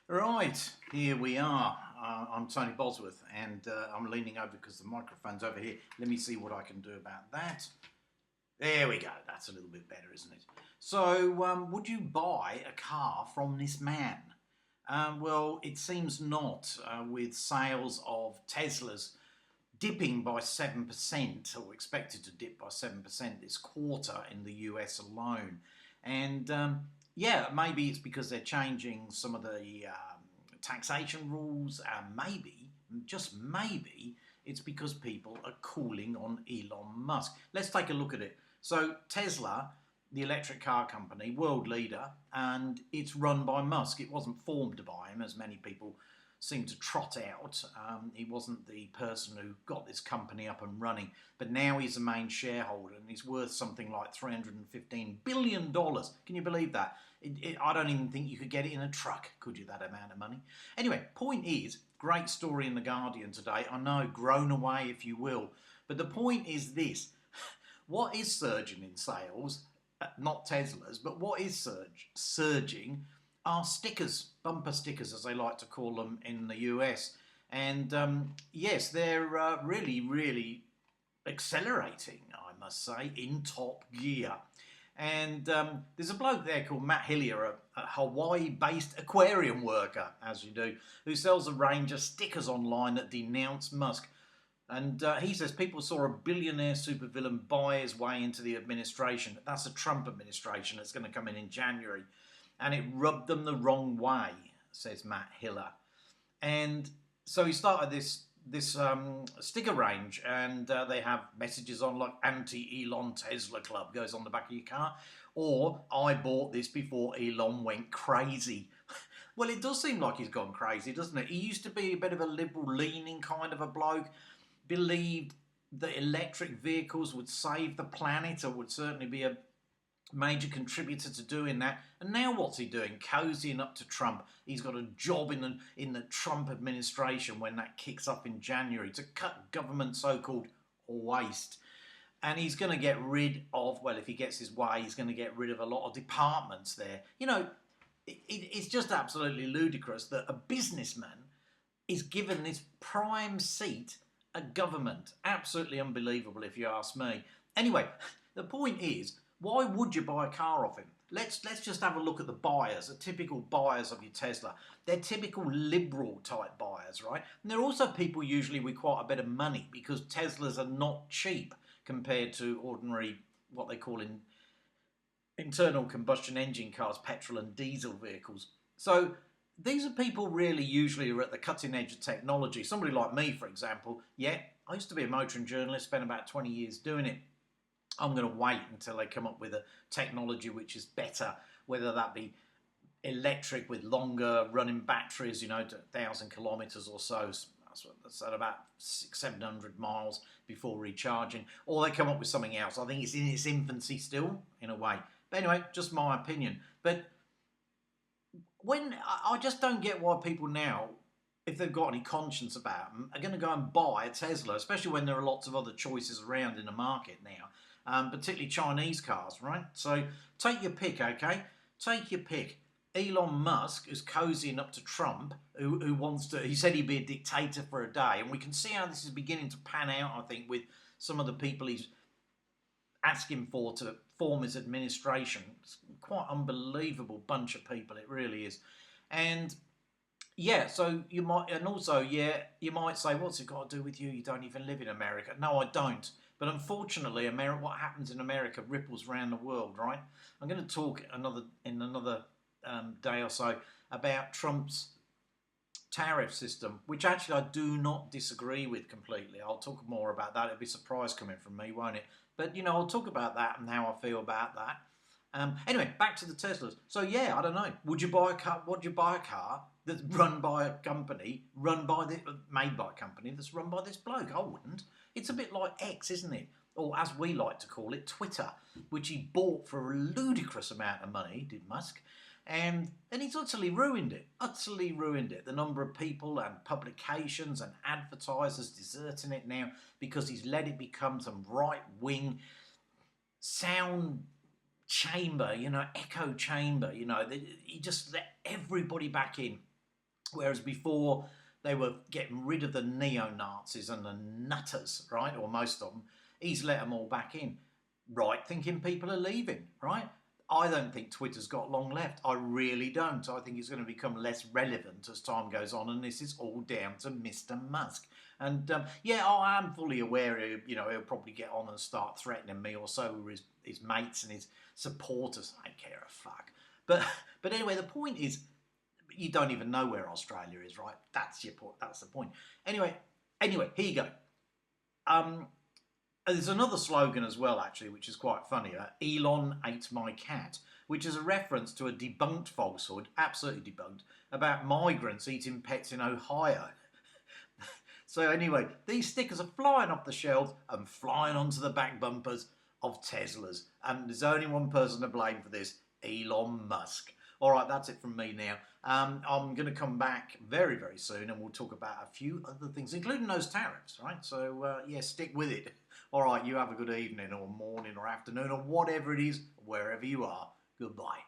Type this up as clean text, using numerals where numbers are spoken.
Right, here we are. I'm Tony Bosworth, and I'm leaning over because the microphone's over here. Let me see what I can do about that. There we go. That's a little bit better, isn't it? So, would you buy a car from this man? Well, it seems not, with sales of Teslas dipping by 7%, or expected to dip by 7% this quarter in the US alone. And yeah, maybe it's because they're changing some of the taxation rules, and maybe, just maybe, it's because people are calling on Elon Musk. Let's take a look at it. So, Tesla, the electric car company, world leader, and it's run by Musk. It wasn't formed by him, as many people seem to trot out. He wasn't the person who got this company up and running, but now he's the main shareholder and he's worth something like $315 billion. Can you believe that? I don't even think you could get it in a truck, could you, that amount of money? Anyway, point is, great story in The Guardian today. I know, grown away if you will. But the point is this. What is surging in sales? Not Teslas, but what is surging are stickers, bumper stickers as they like to call them in the US. And yes, they're really, really accelerating, I must say, in top gear. And there's a bloke there called Matt Hillier, a Hawaii-based aquarium worker, as you do, who sells a range of stickers online that denounce Musk. And he says people saw a billionaire supervillain buy his way into the administration. That's a Trump administration that's going to come in January. And it rubbed them the wrong way, says Matt Hiller. And so he started this sticker range, and they have messages on like anti-Elon Tesla Club goes on the back of your car, or I bought this before Elon went crazy. Well, it does seem like he's gone crazy, doesn't it? He used to be a bit of a liberal-leaning kind of a bloke, believed that electric vehicles would save the planet, or would certainly be a major contributor to doing that. And now what's he doing? Cozying up to Trump. He's got a job in the Trump administration when that kicks up in January to cut government so-called waste. And he's going to get rid of, well, if he gets his way, he's going to get rid of a lot of departments there. You know, it's just absolutely ludicrous that a businessman is given this prime seat at government. Absolutely unbelievable, if you ask me. Anyway, the point is, why would you buy a car off him? Let's just have a look at the buyers, the typical buyers of your Tesla. They're typical liberal type buyers, right? And they're also people usually with quite a bit of money, because Teslas are not cheap compared to ordinary, what they call internal combustion engine cars, petrol and diesel vehicles. So these are people really usually are at the cutting edge of technology. Somebody like me, for example, yeah, I used to be a motoring journalist, spent about 20 years doing it. I'm going to wait until they come up with a technology which is better, whether that be electric with longer running batteries, you know, to 1,000 kilometres or so. That's at about 600-700 miles before recharging. Or they come up with something else. I think it's in its infancy still, in a way. But anyway, just my opinion. But when I just don't get why people now, if they've got any conscience about them, are going to go and buy a Tesla, especially when there are lots of other choices around in the market now. Particularly Chinese cars, right? So take your pick, okay? Take your pick. Elon Musk is cozying up to Trump, who wants to, he said he'd be a dictator for a day. And we can see how this is beginning to pan out, I think, with some of the people he's asking for to form his administration. It's quite unbelievable bunch of people, it really is. And yeah, so you might, and also, yeah, you might say, what's it got to do with you? You don't even live in America. No, I don't. But unfortunately, what happens in America ripples around the world, right? I'm going to talk in another day or so about Trump's tariff system, which actually I do not disagree with completely. I'll talk more about that. It'll be a surprise coming from me, won't it? But, you know, I'll talk about that and how I feel about that. Anyway, back to the Teslas. So, yeah, I don't know. Would you buy a car? Would you buy a car that's run by a company, made by a company that's run by this bloke? I wouldn't. It's a bit like X, isn't it? Or as we like to call it, Twitter, which he bought for a ludicrous amount of money, did Musk. And he's utterly ruined it. Utterly ruined it. The number of people and publications and advertisers deserting it now because he's let it become some right-wing sound chamber, you know, echo chamber, you know. He just let everybody back in. Whereas before, they were getting rid of the neo-Nazis and the nutters, right? Or most of them. He's let them all back in. Right thinking people are leaving, right? I don't think Twitter's got long left. I really don't. I think it's going to become less relevant as time goes on, and this is all down to Mr. Musk. And yeah, I am fully aware, he'll probably get on and start threatening me or so with his mates and his supporters. I don't care a fuck. But anyway, the point is, you don't even know where Australia is, right? That's your point. That's the point. Anyway, here you go. There's another slogan as well, actually, which is quite funny. Elon ate my cat, which is a reference to a debunked falsehood, absolutely debunked, about migrants eating pets in Ohio. So anyway, these stickers are flying off the shelves and flying onto the back bumpers of Teslas. And there's only one person to blame for this, Elon Musk. All right, that's it from me now. I'm going to come back very, very soon and we'll talk about a few other things, including those tariffs, right? So, yeah, stick with it. All right, you have a good evening or morning or afternoon or whatever it is, wherever you are. Goodbye.